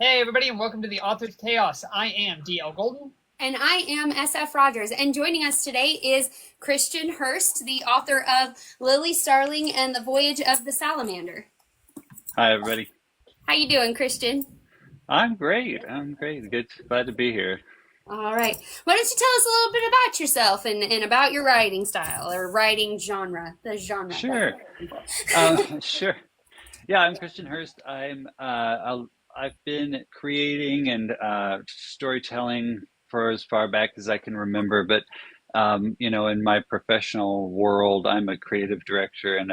Hey, everybody, and welcome to the Author's Chaos. I am DL Golden. And I am SF Rogers. And joining us today is Christian Hurst, the author of Lily Starling and the Voyage of the Salamander. Hi, everybody. How you doing, Christian? I'm great. I'm great. Good. Glad to be here. All right. Why don't you tell us a little bit about yourself and about your writing style or writing genre, the genre. Sure. Sure. Yeah, I'm Christian Hurst. I've been creating and storytelling for as far back as I can remember. But in my professional world, I'm a creative director, and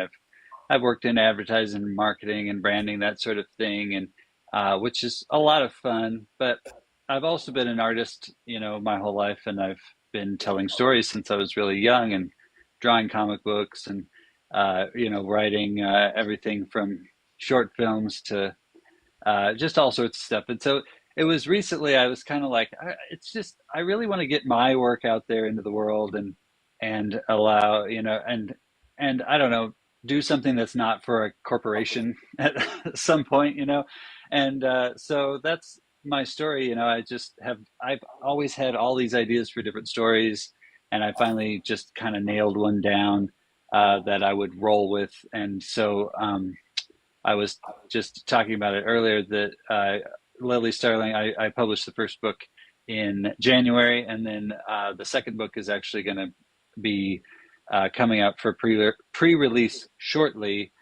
I've worked in advertising, and marketing, and branding, that sort of thing, and which is a lot of fun. But I've also been an artist, my whole life, and I've been telling stories since I was really young, and drawing comic books, and writing everything from short films to just all sorts of stuff. And so it was recently I was kind of like, it's just I really want to get my work out there into the world, and allow and I don't know, do something that's not for a corporation at some point, and so that's my story. I've always had all these ideas for different stories, and I finally just kind of nailed one down that I would roll with. And so I was just talking about it earlier that Lily Starling, I published the first book in January, and then the second book is actually going to be coming out for pre-release shortly,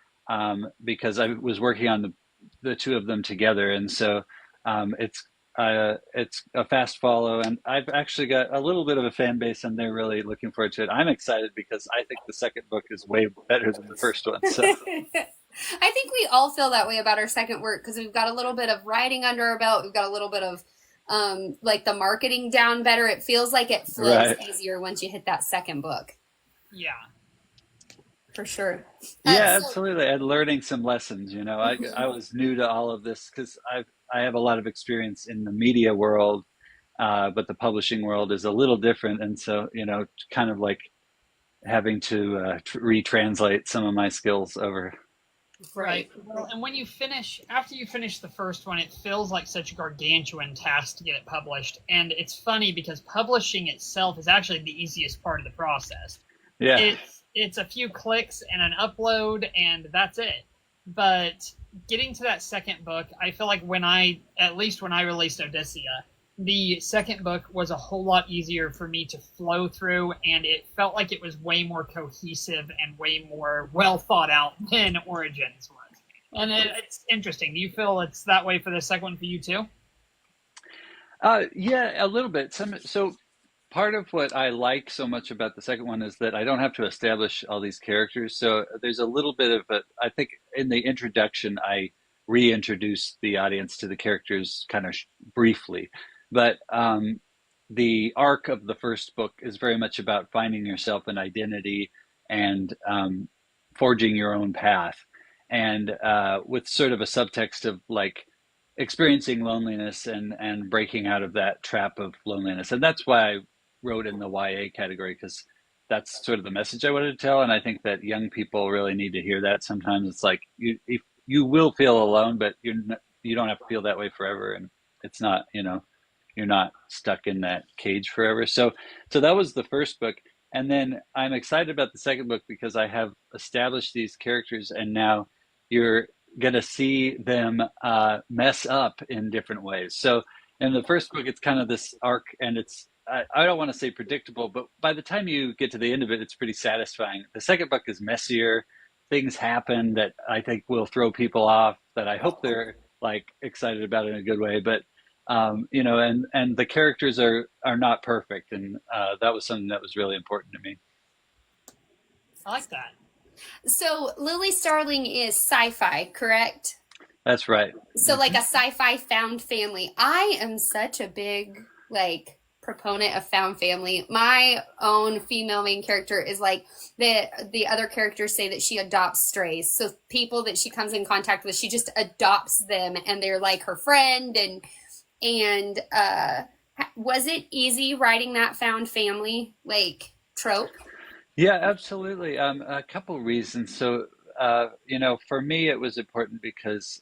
because I was working on the two of them together. And so it's a fast follow, and I've actually got a little bit of a fan base, and they're really looking forward to it. I'm excited because I think the second book is way better than the first one. So I think we all feel that way about our second work because we've got a little bit of writing under our belt. We've got a little bit of like the marketing down better. It feels like it flows right. easier once you hit that second book, Yeah. for sure. Yeah, So, absolutely. And learning some lessons, I was new to all of this because I have a lot of experience in the media world, but the publishing world is a little different. And so, kind of like having to retranslate some of my skills over. Right. Well, and after you finish the first one, it feels like such a gargantuan task to get it published. And it's funny because publishing itself is actually the easiest part of the process. Yeah, It's a few clicks and an upload, and that's it. But getting to that second book, I feel like at least when I released Odyssea, the second book was a whole lot easier for me to flow through, and it felt like it was way more cohesive and way more well thought out than Origins was. And it's interesting. Do you feel it's that way for the second one for you too? yeah, a little bit. So part of what I like so much about the second one is that I don't have to establish all these characters. So there's a little bit of it. I think in the introduction, I reintroduce the audience to the characters kind of briefly. But the arc of the first book is very much about finding yourself an identity, and forging your own path. And with sort of a subtext of like experiencing loneliness, and breaking out of that trap of loneliness. And that's why I wrote in the YA category, because that's sort of the message I wanted to tell. And I think that young people really need to hear that. Sometimes it's like if you will feel alone, but you don't have to feel that way forever. And it's not, you're not stuck in that cage forever. So that was the first book. And then I'm excited about the second book because I have established these characters, and now you're going to see them mess up in different ways. So in the first book, it's kind of this arc, and I don't want to say predictable, but by the time you get to the end of it, it's pretty satisfying. The second book is messier. Things happen that I think will throw people off, that I hope they're like excited about in a good way. But and the characters are not perfect, and that was something that was really important to me. I like that. so Lily Starling is sci-fi, correct? That's right. So like a sci-fi found family. I am such a big like proponent of found family. My own female main character is like the other characters say that she adopts strays. So people that she comes in contact with, she just adopts them and they're like her friend. And was it easy writing that found family like trope? Yeah, absolutely. A couple reasons. So, for me, it was important because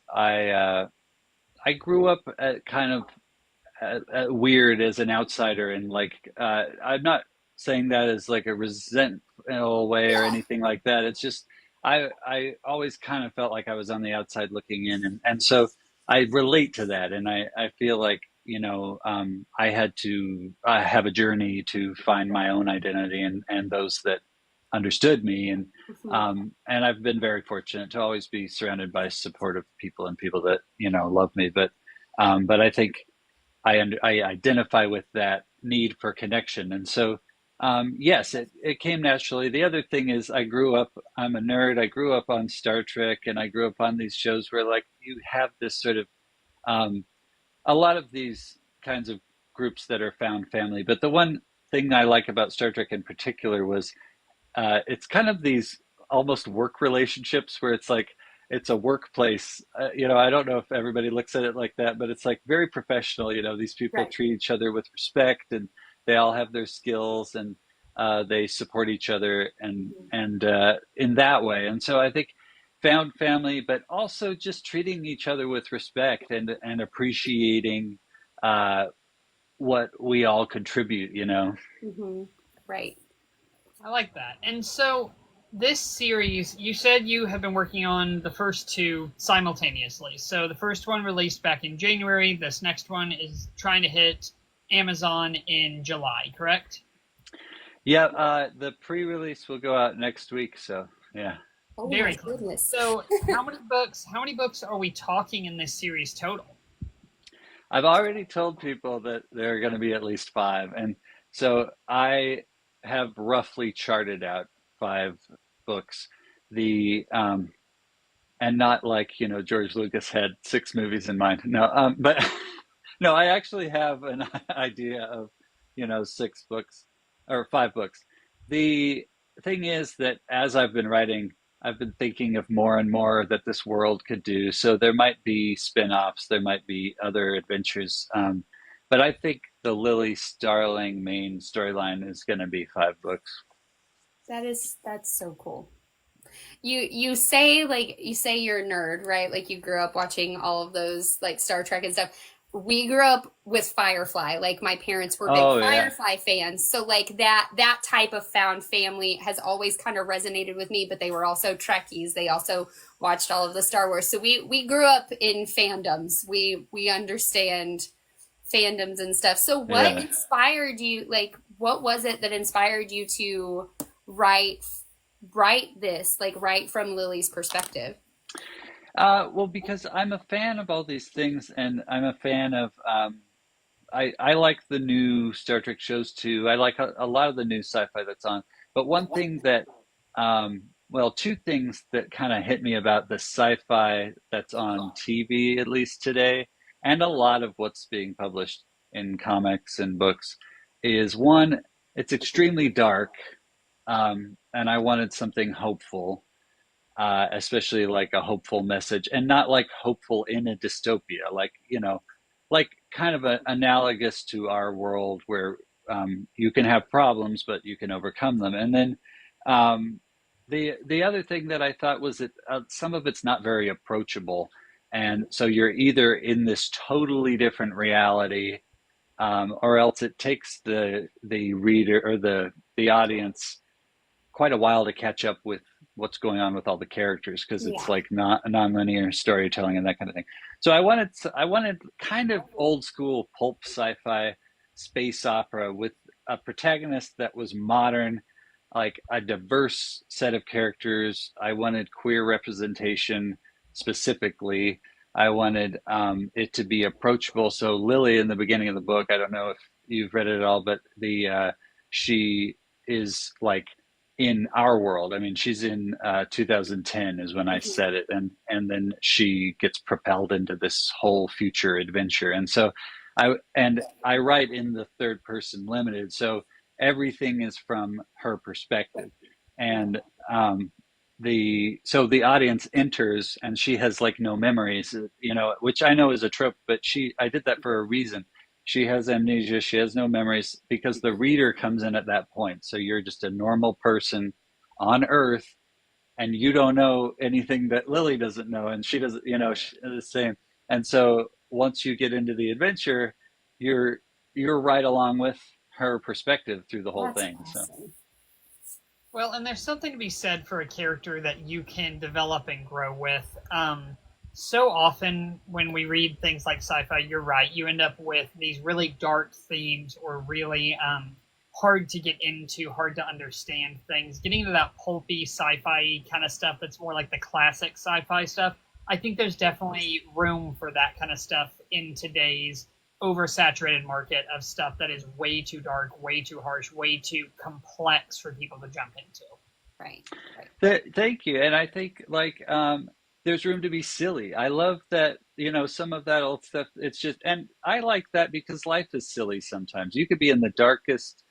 I grew up kind of weird as an outsider, and like I'm not saying that as like a resentful way or Yeah. anything like that. It's just I always kind of felt like I was on the outside looking in, and so I relate to that, and I feel like I had to have a journey to find my own identity and those that understood me, Mhm. and I've been very fortunate to always be surrounded by supportive people and people that love me, but I think I identify with that need for connection. And so, yes, it came naturally. The other thing is, I'm a nerd. I grew up on Star Trek, and I grew up on these shows where, like, you have this sort of, um, a lot of these kinds of groups that are found family. But the one thing I like about Star Trek in particular was it's kind of these almost work relationships where it's like it's a workplace. I don't know if everybody looks at it like that, but it's like very professional. These people Right. treat each other with respect, and they all have their skills, and they support each other, and in that way. And so I think found family, but also just treating each other with respect and appreciating uh, what we all contribute. Hmm. Right. I like that. And so, this series, you said you have been working on the first two simultaneously. So, the first one released back in January. This next one is trying to hit Amazon in July, correct? Yeah, the pre-release will go out next week, so yeah. Oh my Very close. goodness. So, how many books are we talking in this series total? I've already told people that there are going to be at least five, and so I have roughly charted out five books. The and not like George Lucas had six movies in mind. No, but no, I actually have an idea of six books or five books. The thing is that as I've been writing, I've been thinking of more and more that this world could do. So there might be spin-offs, there might be other adventures, but I think the Lily Starling main storyline is going to be five books. That's so cool. You say you're a nerd, right? Like you grew up watching all of those like Star Trek and stuff. We grew up with Firefly. Like my parents were big Oh yeah, Firefly fans. So like that type of found family has always kind of resonated with me, but they were also Trekkies. They also watched all of the Star Wars. So we grew up in fandoms. We understand fandoms and stuff. So what yeah. inspired you, like what was it that inspired you to write write this, like write from Lily's perspective? Well, because I'm a fan of all these things, and I'm a fan of. I like the new Star Trek shows too. I like a lot of the new sci-fi that's on. But one thing that, well, two things that kind of hit me about the sci-fi that's on TV, at least today, and a lot of what's being published in comics and books, is one, it's extremely dark, and I wanted something hopeful, especially like a hopeful message, and not like hopeful in a dystopia, like like kind of analogous to our world where you can have problems, but you can overcome them. And then the other thing that I thought was that some of it's not very approachable, and so you're either in this totally different reality, or else it takes the reader or the audience quite a while to catch up with what's going on with all the characters because it's Yeah. like not non-linear storytelling and that kind of thing. So I wanted kind of old school pulp sci-fi space opera with a protagonist that was modern, like a diverse set of characters. I wanted queer representation specifically. I wanted it to be approachable. So Lily in the beginning of the book, I don't know if you've read it at all, but the she is like in our world. I mean, she's in 2010 is when I Mhm. said it, and then she gets propelled into this whole future adventure. And so, I write in the third person limited, so everything is from her perspective, and the audience enters, and she has like no memories, which I know is a trope, but I did that for a reason. She has amnesia. She has no memories because the reader comes in at that point. So you're just a normal person on Earth, and you don't know anything that Lily doesn't know, and she doesn't, the same. And so once you get into the adventure, you're you're right along with her perspective through the whole That's thing. So awesome. Well, and there's something to be said for a character that you can develop and grow with. So often when we read things like sci-fi, you're right, you end up with these really dark themes or really hard to get into, hard to understand things. Getting into that pulpy sci-fi kind of stuff that's more like the classic sci-fi stuff. I think there's definitely room for that kind of stuff in today's oversaturated market of stuff that is way too dark, way too harsh, way too complex for people to jump into. Right. Right. thank you. And I think like there's room to be silly. I love that, some of that old stuff. It's just, and I like that because life is silly sometimes. You could be in the darkest,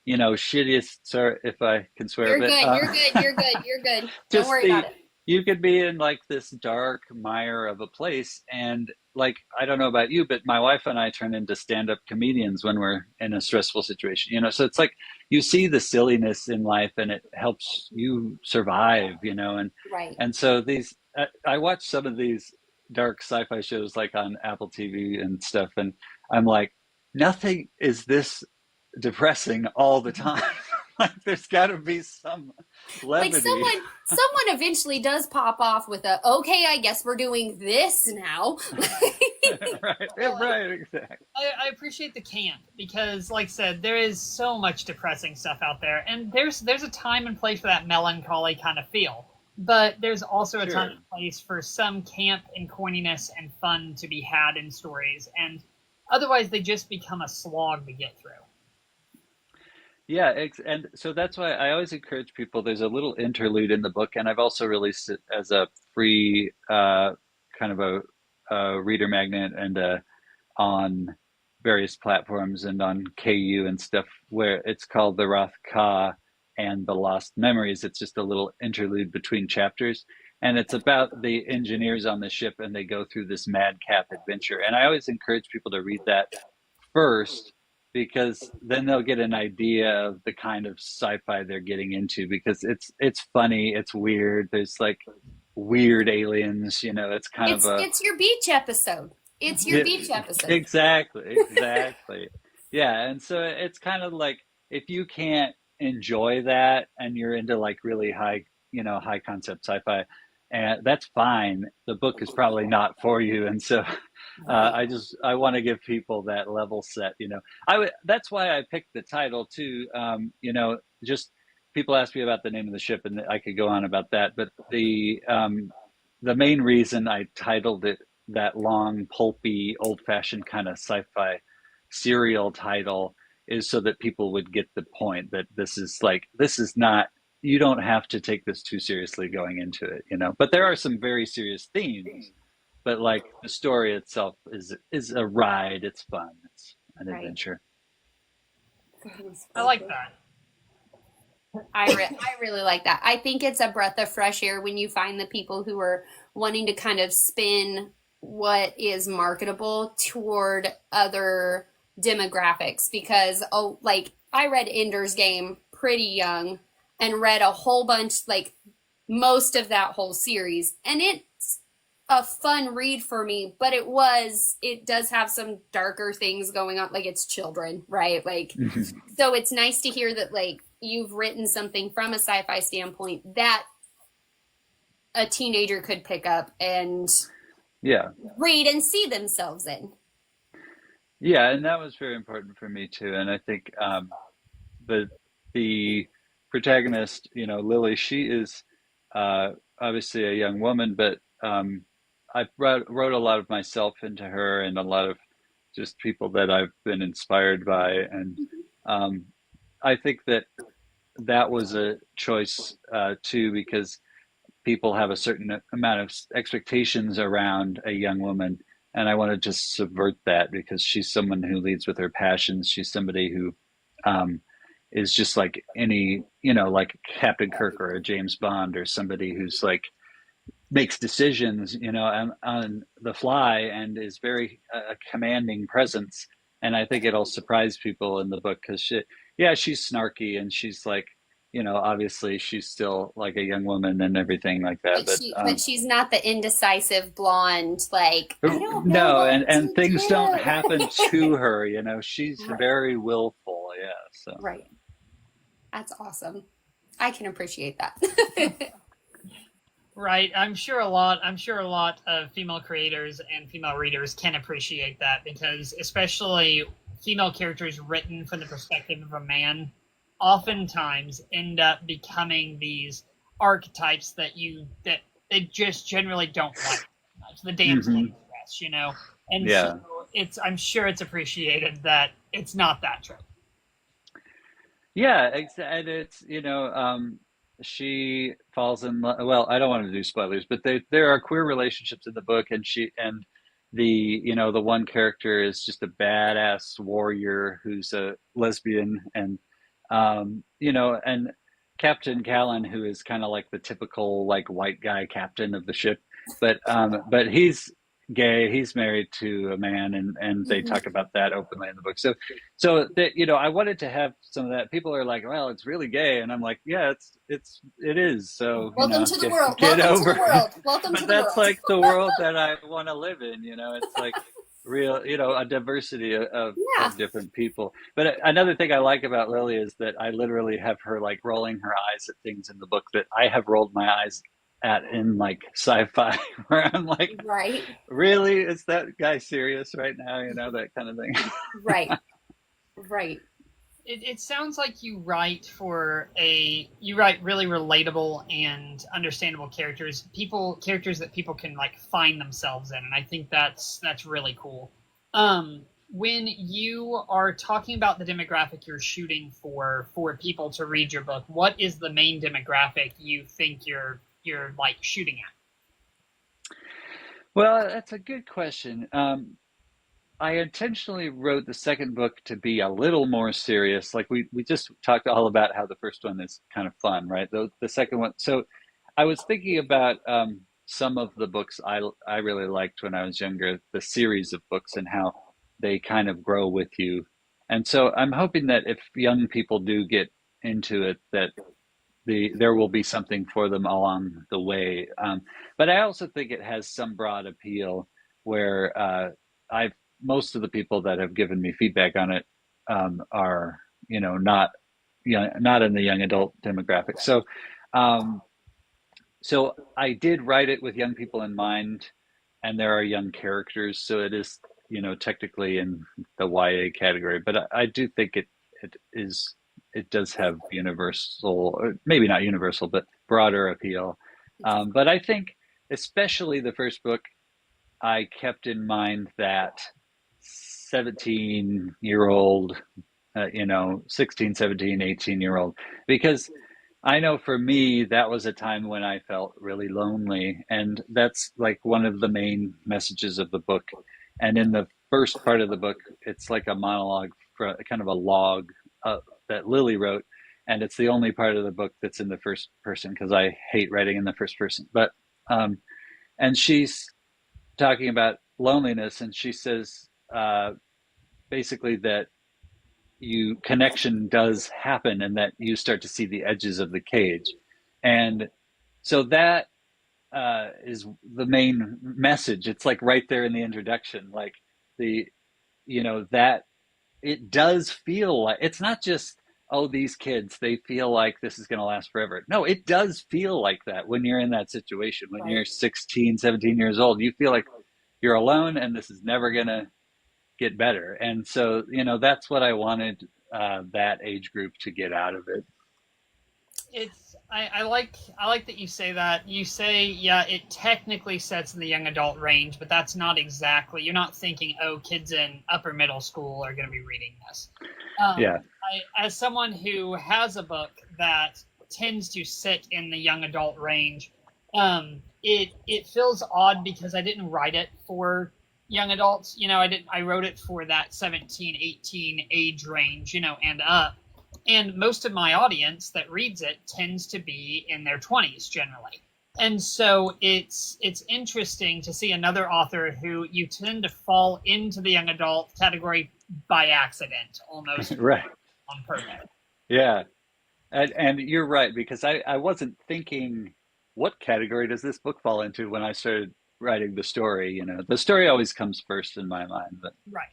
shittiest, sorry if I can swear, You're but good. You're good. You're good. You're good. Don't just worry about the it. you could be in like this dark mire of a place, and like I don't know about you, but my wife and I turn into stand-up comedians when we're in a stressful situation, so it's like you see the silliness in life and it helps you survive, Right. and so these I watch some of these dark sci-fi shows like on Apple TV and stuff, and I'm like, nothing is this depressing all the time. Like there's got to be some Like levity. someone eventually does pop off with a, okay, I guess we're doing this now. Right, yeah, Well, right, exactly. I appreciate the camp because, like I said, there is so much depressing stuff out there, and there's a time and place for that melancholy kind of feel. But there's also a time Sure. and place for some camp and corniness and fun to be had in stories, and otherwise they just become a slog to get through. Yeah, and so that's why I always encourage people. There's a little interlude in the book, and I've also released it as a free kind of a reader magnet and on various platforms and on KU and stuff, where it's called The Roth Ka and the Lost Memories. It's just a little interlude between chapters. And it's about the engineers on the ship, and they go through this madcap adventure. And I always encourage people to read that first, because then they'll get an idea of the kind of sci-fi they're getting into, because it's funny, it's weird, there's like weird aliens, it's kind of a It's your beach episode. It's your yeah, beach episode. exactly. Yeah, and so it's kind of like if you can't enjoy that and you're into like really high, high concept sci-fi, and that's fine. The book is probably not for you, and so Right. I want to give people that level set. That's why I picked the title too. Just people ask me about the name of the ship, and I could go on about that, but the main reason I titled it that long, pulpy, old-fashioned kind of sci-fi serial title is so that people would get the point that this is not, you don't have to take this too seriously going into it. But there are some very serious themes, but like the story itself is a ride. It's fun. It's an Right. adventure. I like that. I really like that. I think it's a breath of fresh air when you find the people who are wanting to kind of spin what is marketable toward other demographics, because like I read Ender's Game pretty young and read a whole bunch, like most of that whole series, and it's a fun read for me, but it does have some darker things going on, like it's children, right? Like, so it's nice to hear that like you've written something from a sci-fi standpoint that a teenager could pick up and Yeah. read and see themselves in. Yeah, and that was very important for me too. And I think the the protagonist, Lily, she is obviously a young woman, but I wrote a lot of myself into her and a lot of just people that I've been inspired by, and um, I think that was a choice too, because people have a certain amount of expectations around a young woman, and I want to just subvert that, because she's someone who leads with her passions. She's somebody who um, is just like any, like Captain Kirk or a James Bond, or somebody who's like makes decisions, on the fly, and is very a commanding presence. And I think it'll surprise people in the book, because she's snarky, and she's like, obviously she's still like a young woman and everything like that. But But she's not the indecisive blonde, like, I don't know no, what and to things don't happen to do. her. She's Right. very willful. Yeah. So Right. That's awesome. I can appreciate that. Right. I'm sure a lot of female creators and female readers can appreciate that because especially female characters written from the perspective of a man oftentimes end up becoming these archetypes that they just generally don't like much. The damsel in hmm distress, And so yeah. I'm sure it's appreciated that it's not that trope. Yeah, and it's she falls in love. Well, I don't want to do spoilers, but there are queer relationships in the book, and the one character is just a badass warrior who's a lesbian, and Captain Callan, who is kind of like the typical like white guy captain of the ship, but he's gay. He's married to a man, and they Mhm. talk about that openly in the book. So that I wanted to have some of that. People are like, "Well, it's really gay," and I'm like, "Yeah, it is." So Welcome to the world. get Welcome to the over it. world. Welcome to But the that's world. like the world that I want to live in. It's like real, a diversity Yeah. of different people. But another thing I like about Lily is that I literally have her like rolling her eyes at things in the book that I have rolled my eyes at in like sci-fi, where I'm like, Right. really, is that guy serious right now? That kind of thing. Right. Right. It sounds like you write really relatable and understandable characters that people can like find themselves in, and I think that's really cool. When you are talking about the demographic you're shooting for people to read your book, what is the main demographic you think you're like shooting at? Well, that's a good question. I intentionally wrote the second book to be a little more serious. Like we just talked all about how the first one is kind of fun, right? The second one. So I was thinking about some of the books I really liked when I was younger, the series of books and how they kind of grow with you. And so I'm hoping that if young people do get into it, that there will be something for them along the way. But I also think it has some broad appeal where I've most of the people that have given me feedback on it are not not in the young adult demographic. Um, so I did write it with young people in mind, and there are young characters, so it is technically in the YA category. But I do think it does have universal, or maybe not universal, but broader appeal. But I think especially the first book, I kept in mind that 17-year-old, 16, 17, 18-year-old, because I know for me, that was a time when I felt really lonely. And that's like one of the main messages of the book. And in the first part of the book, it's like a monologue, for kind of a log that Lily wrote. And it's the only part of the book that's in the first person because I hate writing in the first person. And she's talking about loneliness, and she says basically that connection does happen, and that you start to see the edges of the cage, and so that is the main message. It's like right there in the introduction, like the that it does feel like it's not just, oh, these kids, they feel like this is going to last forever. No, it does feel like that when you're in that situation. When Right. you're 16, 17 years old, you feel like you're alone and this is never going to get better. And so, that's what I wanted that age group to get out of it. I like that you say that. You say, yeah, it technically sets in the young adult range, but that's not exactly. You're not thinking, oh, kids in upper middle school are going to be reading this. Yeah. As someone who has a book that tends to sit in the young adult range, it feels odd because I didn't write it for young adults. I wrote it for that 17, 18 age range, and up. And most of my audience that reads it tends to be in their 20s generally. And so it's interesting to see another author who you tend to fall into the young adult category by accident, almost Right. on purpose. Yeah. And you're right, because I wasn't thinking, what category does this book fall into when I started writing the story? The story always comes first in my mind. But Right.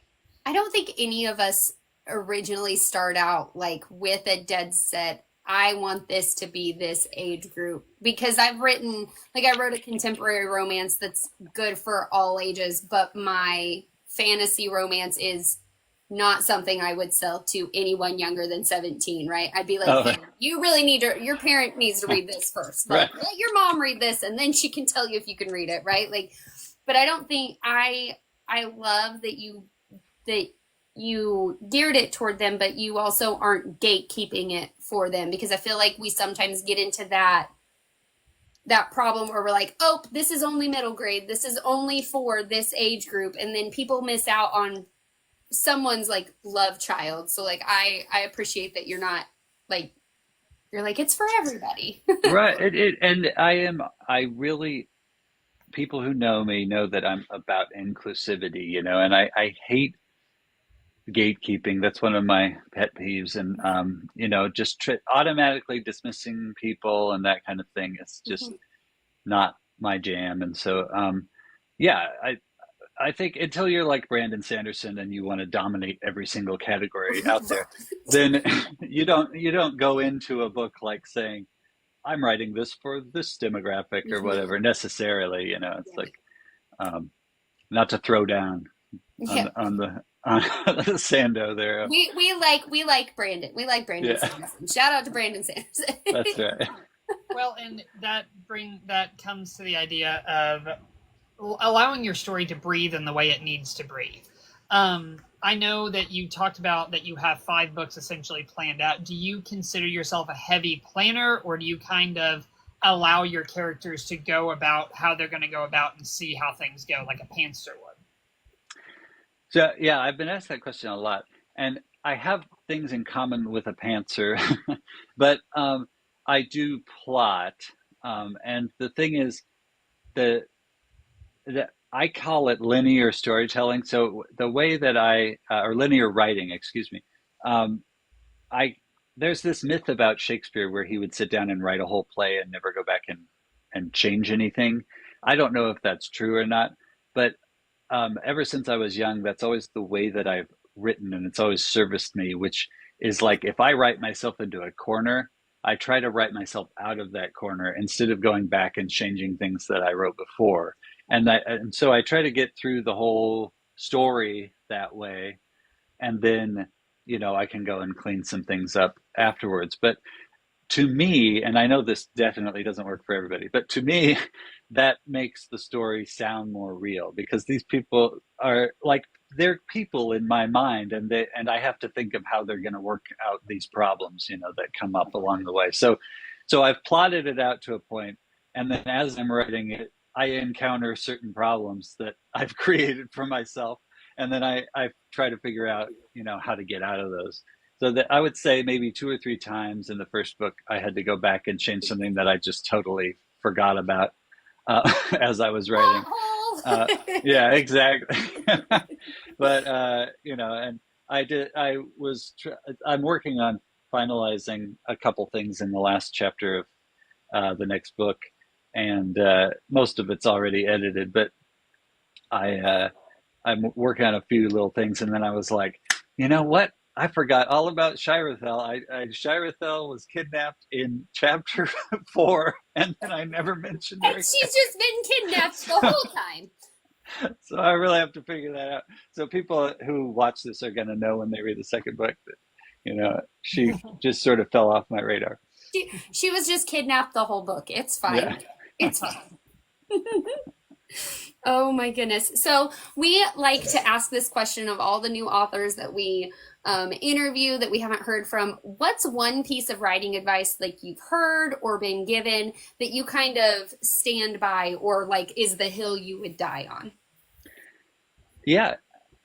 I don't think any of us originally start out like with a dead set. I want this to be this age group because I've written, like, I wrote a contemporary romance that's good for all ages, but my fantasy romance is not something I would sell to anyone younger than 17, right? I'd be like, oh, hey, you really need to, your parent needs to read this first. right. Like, let your mom read this and then she can tell you if you can read it, right? Like, but I don't think I love that you geared it toward them, but you also aren't gatekeeping it for them because I feel like we sometimes get into that problem where we're like, oh, this is only middle grade, this is only for this age group, and then people miss out on someone's like love child. So like I appreciate that you're not like you're like it's for everybody. Right. And I really, people who know me know that I'm about inclusivity, and I hate gatekeeping. That's one of my pet peeves. And, just automatically dismissing people and that kind of thing. It's just not my jam. And so, yeah, I think until you're like Brandon Sanderson and you want to dominate every single category out there, then you don't go into a book like saying, I'm writing this for this demographic or whatever necessarily. It's Right. like, not to throw down Yeah. on the Sando there. We like Brandon. We like Brandon Yeah, Sanderson. Shout out to Brandon Sanderson. that's right. Well, and that comes to the idea of allowing your story to breathe in the way it needs to breathe. I know that you talked about that you have 5 books essentially planned out. Do you consider yourself a heavy planner, or do you kind of allow your characters to go about how they're going to go about and see how things go, like a pantser would? So yeah, I've been asked that question a lot, and I have things in common with a pantser, but I do plot, and the thing is, the I call it linear storytelling. So the way that or linear writing, excuse me, um, I there's this myth about Shakespeare where he would sit down and write a whole play and never go back and change anything. I don't know if that's true or not, but ever since I was young, that's always the way that I've written, and it's always serviced me, which is like if I write myself into a corner, I try to write myself out of that corner instead of going back and changing things that I wrote before. And so I try to get through the whole story that way, and then I can go and clean some things up afterwards. But to me, and I know this definitely doesn't work for everybody, but to me, that makes the story sound more real because these people are like they're people in my mind, and I have to think of how they're going to work out these problems, that come up along the way. So I've plotted it out to a point, and then as I'm writing it, I encounter certain problems that I've created for myself, and then I try to figure out, how to get out of those. So that I would say maybe 2 or 3 times in the first book, I had to go back and change something that I just totally forgot about as I was writing. Uh, yeah, exactly. But and I did. I'm working on finalizing a couple things in the last chapter of the next book, and most of it's already edited. But I'm working on a few little things, and then I was like, you know what? I forgot all about Shirathel. Shirathel was kidnapped in chapter 4, and then I never mentioned And her she's just been kidnapped the again. whole time. So I really have to figure that out. So people who watch this are going to know when they read the second book that, she just sort of fell off my radar. She was just kidnapped the whole book. It's fine. Yeah. It's fine. Oh my goodness. So we like to ask this question of all the new authors that we interview that we haven't heard from. What's one piece of writing advice like you've heard or been given that you kind of stand by or like is the hill you would die on? Yeah,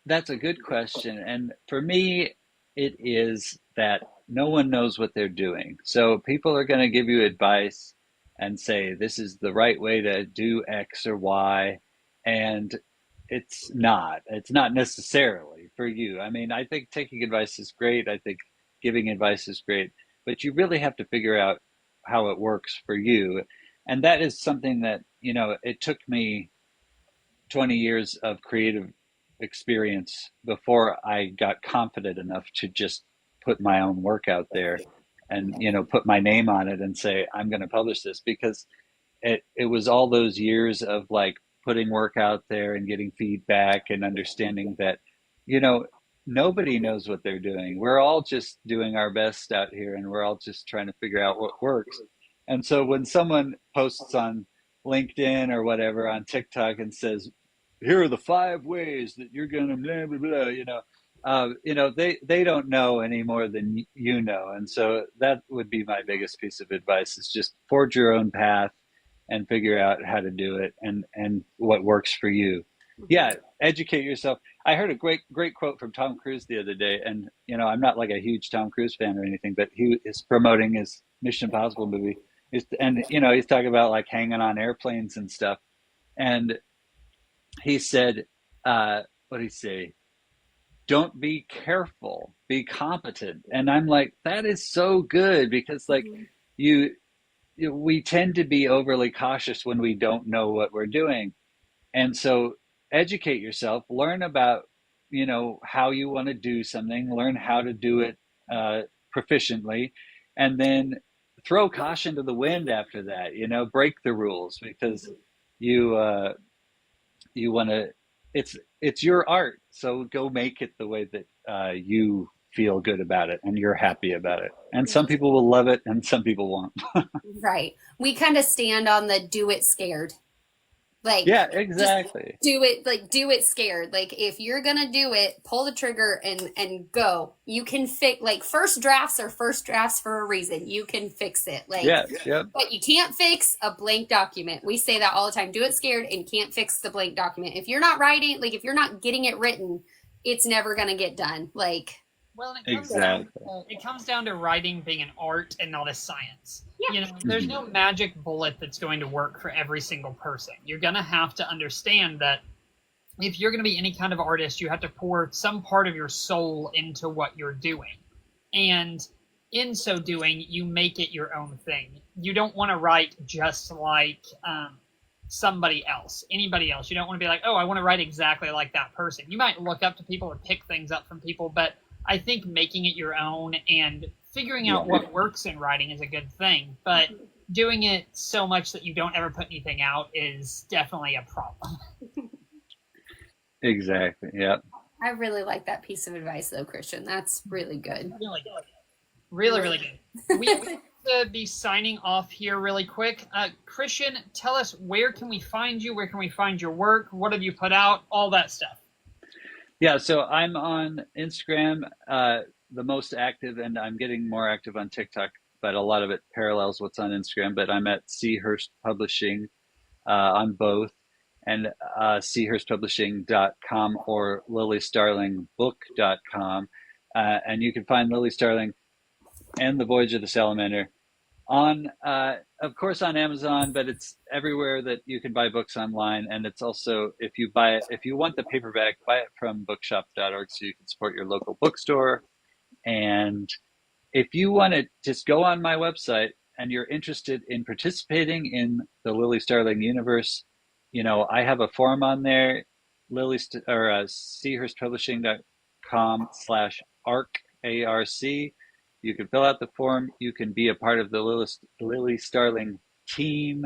that's a good question. And for me, it is that no one knows what they're doing. So people are going to give you advice and say, this is the right way to do X or Y. And it's not necessarily for you. I mean, I think taking advice is great. I think giving advice is great. but you really have to figure out how it works for you. And that is something that, it took me 20 years of creative experience before I got confident enough to just put my own work out there and, put my name on it and say, I'm going to publish this, because it was all those years of like putting work out there and getting feedback and understanding that, you know, nobody knows what they're doing. We're all just doing our best out here, and we're all just trying to figure out what works. And so when someone posts on LinkedIn or whatever on TikTok and says, here are the 5 ways that you're going to blah, blah, blah, they don't know any more than you know. And so that would be my biggest piece of advice, is just forge your own path and figure out how to do it and what works for you. Yeah, educate yourself. I heard a great quote from Tom Cruise the other day, and I'm not like a huge Tom Cruise fan or anything, but he is promoting his Mission Impossible movie, and he's talking about like hanging on airplanes and stuff, and he said, what did he say? Don't be careful, be competent. And I'm like, that is so good, because like we tend to be overly cautious when we don't know what we're doing. And so educate yourself, learn about, how you want to do something, learn how to do it proficiently, and then throw caution to the wind after that, break the rules, because you want to, it's your art. So go make it the way that you feel good about it and you're happy about it. And some people will love it and some people won't. Right. We kind of stand on the do it scared. Like, yeah, exactly. Do it scared. Like, if you're gonna do it, pull the trigger and go. You can fix, like, first drafts are first drafts for a reason. You can fix it. Like, yeah. But you can't fix a blank document. We say that all the time. Do it scared and can't fix the blank document. If you're not writing, like, if you're not getting it written, it's never gonna get done. Like, well, it comes down to writing being an art and not a science. Yeah. There's no magic bullet that's going to work for every single person. You're going to have to understand that if you're going to be any kind of artist, you have to pour some part of your soul into what you're doing. And in so doing, you make it your own thing. You don't want to write just like somebody else, anybody else. You don't want to be like, oh, I want to write exactly like that person. You might look up to people or pick things up from people, but I think making it your own and figuring out what works in writing is a good thing, but doing it so much that you don't ever put anything out is definitely a problem. Exactly. Yeah. I really like that piece of advice, though, Christian. That's really good. Really good. Really good. We have to be signing off here really quick. Christian, tell us, where can we find you? Where can we find your work? What have you put out? All that stuff. Yeah, so I'm on Instagram, the most active, and I'm getting more active on TikTok, but a lot of it parallels what's on Instagram. But I'm at C. Hurst Publishing on both, and churstpublishing.com or lilystarlingbook.com. And you can find Lily Starling and The Voyage of the Salamander on, of course, on Amazon, but it's everywhere that you can buy books online. And it's also, if you want the paperback, buy it from bookshop.org so you can support your local bookstore. And if you want to just go on my website and you're interested in participating in the Lily Starling universe, I have a forum on there, churstpublishing.com/ARC, ARC. You can fill out the form. You can be a part of the Lily Starling team.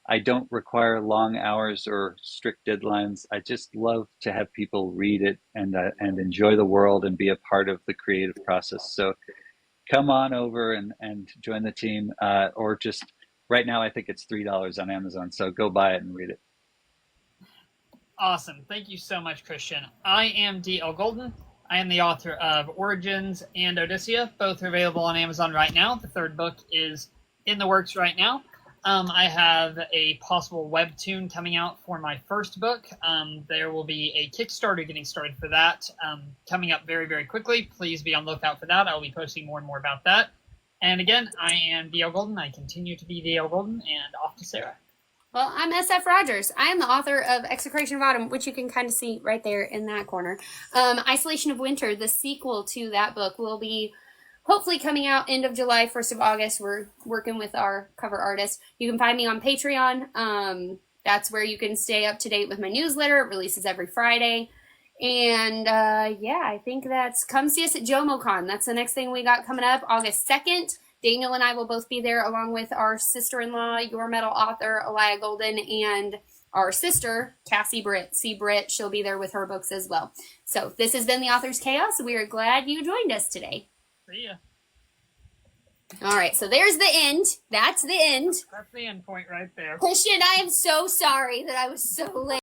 I don't require long hours or strict deadlines. I just love to have people read it and enjoy the world and be a part of the creative process. So come on over and join the team, or just right now, I think it's $3 on Amazon. So go buy it and read it. Awesome. Thank you so much, Christian. I am D.L. Golden. I am the author of Origins and Odyssea. Both are available on Amazon right now. The third book is in the works right now. I have a possible webtoon coming out for my first book. There will be a Kickstarter getting started for that coming up very, very quickly. Please be on the lookout for that. I will be posting more and more about that. And again, I am D.L. Golden. I continue to be D.L. Golden, and off to Sarah. Well, I'm SF Rogers. I am the author of Execration of Autumn, which you can kind of see right there in that corner. Isolation of Winter, the sequel to that book, will be hopefully coming out end of July, 1st of August. We're working with our cover artist. You can find me on Patreon. That's where you can stay up to date with my newsletter. It releases every Friday. And yeah, I think that's come see us at JomoCon. That's the next thing we got coming up, August 2nd. Daniel and I will both be there along with our sister-in-law, Your Metal author, Elia Golden, and our sister, Cassie Britt. See Britt, she'll be there with her books as well. So this has been The Author's Chaos. We are glad you joined us today. See ya. All right, so there's the end. That's the end. That's the end point right there. Christian, I am so sorry that I was so late.